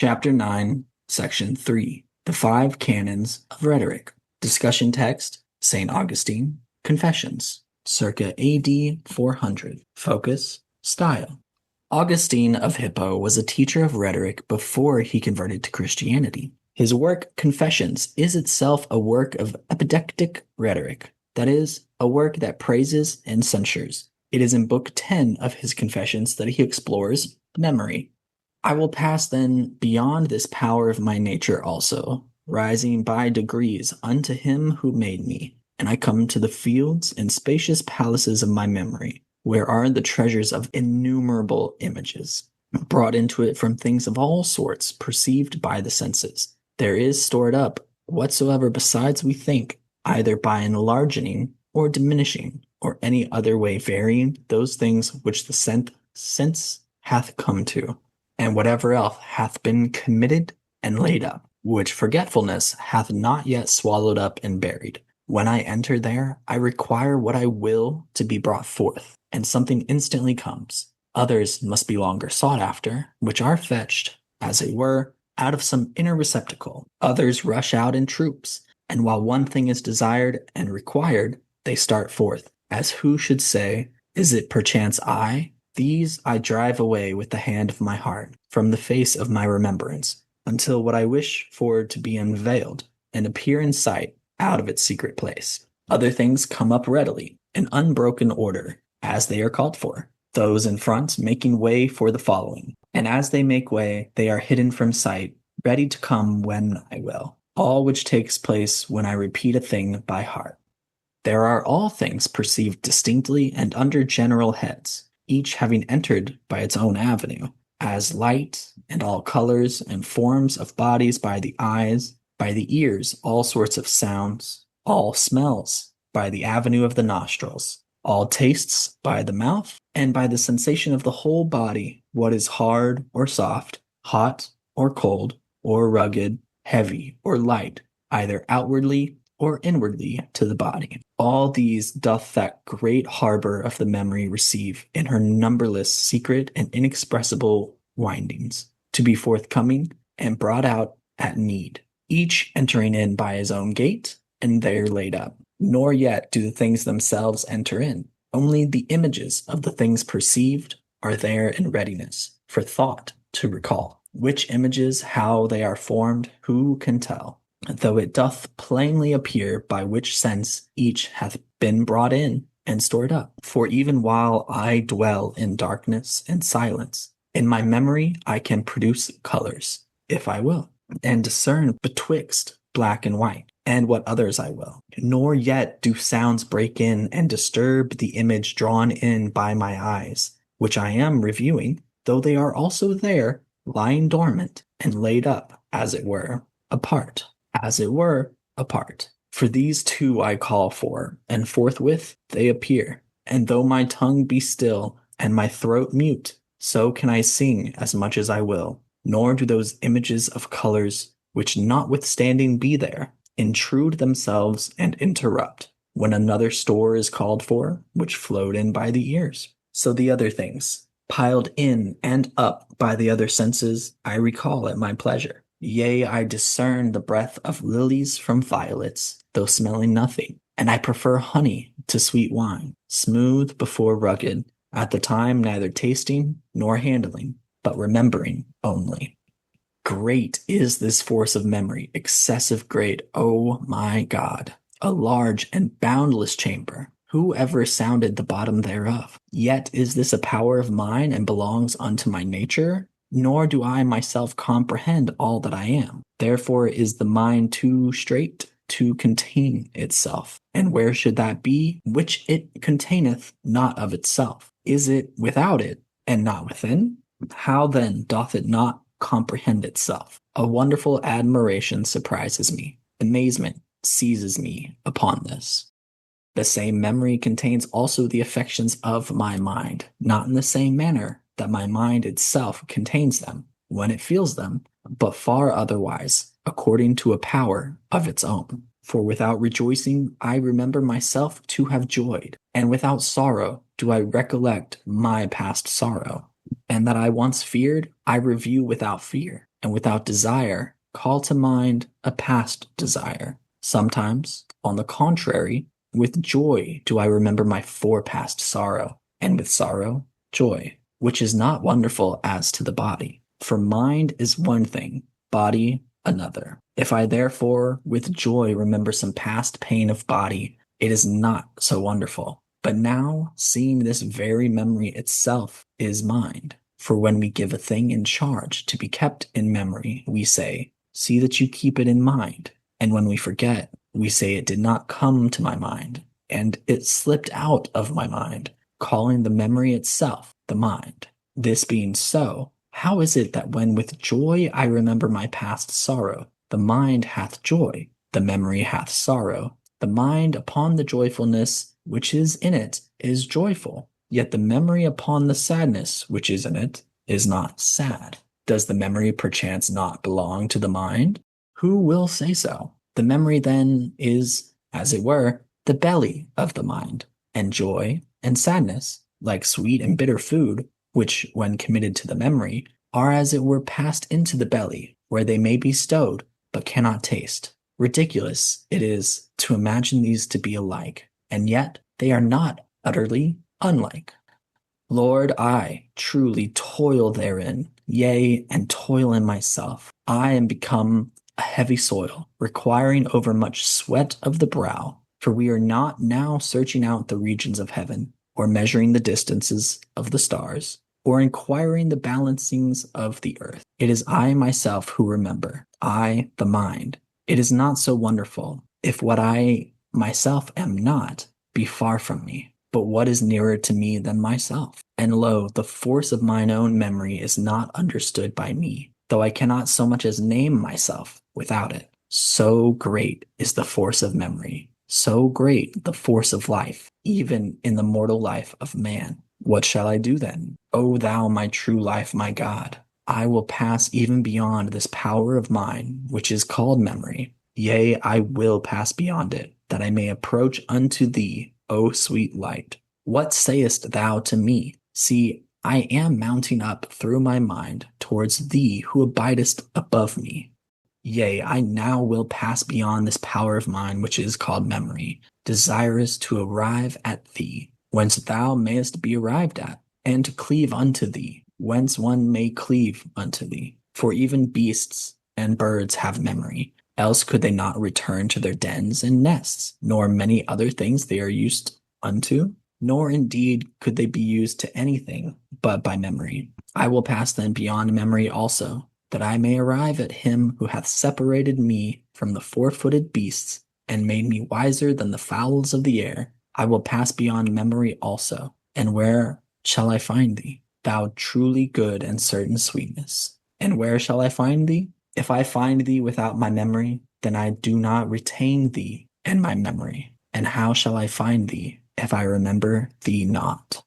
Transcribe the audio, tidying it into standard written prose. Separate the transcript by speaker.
Speaker 1: Chapter 9, Section 3, The Five Canons of Rhetoric. Discussion text, St. Augustine, Confessions, circa AD 400. Focus, Style. Augustine of Hippo was a teacher of rhetoric before he converted to Christianity. His work, Confessions, is itself a work of epidectic rhetoric, that is, a work that praises and censures. It is in Book 10 of his Confessions that he explores memory. I will pass then beyond this power of my nature also, rising by degrees unto him who made me, and I come to the fields and spacious palaces of my memory, where are the treasures of innumerable images, brought into it from things of all sorts perceived by the senses. There is stored up whatsoever besides we think, either by enlarging or diminishing, or any other way varying those things which the sense hath come to, and whatever else hath been committed and laid up, which forgetfulness hath not yet swallowed up and buried. When I enter there, I require what I will to be brought forth, and something instantly comes. Others must be longer sought after, which are fetched, as it were, out of some inner receptacle. Others rush out in troops, and while one thing is desired and required, they start forth, as who should say, is it perchance I? These I drive away with the hand of my heart, from the face of my remembrance, until what I wish for to be unveiled, and appear in sight out of its secret place. Other things come up readily, in unbroken order, as they are called for, those in front making way for the following. And as they make way, they are hidden from sight, ready to come when I will. All which takes place when I repeat a thing by heart. There are all things perceived distinctly and under general heads, each having entered by its own avenue, as light and all colors and forms of bodies by the eyes, by the ears all sorts of sounds, all smells by the avenue of the nostrils, all tastes by the mouth, and by the sensation of the whole body, what is hard or soft, hot or cold, or rugged, heavy or light, either outwardly or inwardly to the body. All these doth that great harbor of the memory receive in her numberless secret and inexpressible windings, to be forthcoming and brought out at need, each entering in by his own gate, and there laid up. Nor yet do the things themselves enter in. Only the images of the things perceived are there in readiness for thought to recall. Which images, how they are formed, who can tell? Though it doth plainly appear by which sense each hath been brought in and stored up. For even while I dwell in darkness and silence, in my memory I can produce colors, if I will, and discern betwixt black and white, and what others I will. Nor yet do sounds break in and disturb the image drawn in by my eyes, which I am reviewing, though they are also there, lying dormant, and laid up, as it were, apart. As it were, apart. For these two I call for, and forthwith they appear. And though my tongue be still, and my throat mute, so can I sing as much as I will. Nor do those images of colors, which notwithstanding be there, intrude themselves and interrupt, when another store is called for, which flowed in by the ears. So the other things, piled in and up by the other senses, I recall at my pleasure. Yea, I discern the breath of lilies from violets, though smelling nothing, and I prefer honey to sweet wine, smooth before rugged, at the time neither tasting nor handling, but remembering only. Great is this force of memory, excessive great, O my God, a large and boundless chamber. Who ever sounded the bottom thereof? Yet is this a power of mine and belongs unto my nature? Nor do I myself comprehend all that I am. Therefore is the mind too strait to contain itself. And where should that be which it containeth not of itself? Is it without it, and not within? How then doth it not comprehend itself? A wonderful admiration surprises me. Amazement seizes me upon this. The same memory contains also the affections of my mind, not in the same manner that my mind itself contains them, when it feels them, but far otherwise, according to a power of its own. For without rejoicing, I remember myself to have joyed, and without sorrow do I recollect my past sorrow. And that I once feared, I review without fear, and without desire call to mind a past desire. Sometimes, on the contrary, with joy do I remember my forepast sorrow, and with sorrow, joy, which is not wonderful as to the body. For mind is one thing, body another. If I therefore with joy remember some past pain of body, it is not so wonderful. But now, seeing this very memory itself is mind. For when we give a thing in charge to be kept in memory, we say, see that you keep it in mind. And when we forget, we say it did not come to my mind, and it slipped out of my mind, calling the memory itself the mind. This being so, how is it that when with joy I remember my past sorrow, the mind hath joy, the memory hath sorrow, the mind upon the joyfulness which is in it is joyful, yet the memory upon the sadness which is in it is not sad? Does the memory perchance not belong to the mind? Who will say so? The memory then is, as it were, the belly of the mind, and joy and sadness, like sweet and bitter food, which, when committed to the memory, are as it were passed into the belly, where they may be stowed, but cannot taste. Ridiculous it is to imagine these to be alike, and yet they are not utterly unlike. Lord, I truly toil therein, yea, and toil in myself. I am become a heavy soil, requiring overmuch sweat of the brow, for we are not now searching out the regions of heaven, or measuring the distances of the stars, or inquiring the balancings of the earth. It is I myself who remember, I, the mind. It is not so wonderful, if what I myself am not be far from me. But what is nearer to me than myself? And lo, the force of mine own memory is not understood by me, though I cannot so much as name myself without it. So great is the force of memory, so great the force of life, even in the mortal life of man. What shall I do then? O thou, my true life, my God, I will pass even beyond this power of mine, which is called memory. Yea, I will pass beyond it, that I may approach unto thee, O sweet light. What sayest thou to me? See, I am mounting up through my mind towards thee who abidest above me. Yea, I now will pass beyond this power of mine which is called memory, desirous to arrive at thee, whence thou mayest be arrived at, and to cleave unto thee, whence one may cleave unto thee. For even beasts and birds have memory, else could they not return to their dens and nests, nor many other things they are used unto, nor indeed could they be used to anything but by memory. I will pass then beyond memory also, that I may arrive at him who hath separated me from the four-footed beasts, and made me wiser than the fowls of the air. I will pass beyond memory also, and where shall I find thee, thou truly good and certain sweetness? And where shall I find thee? If I find thee without my memory, then I do not retain thee and my memory. And how shall I find thee if I remember thee not?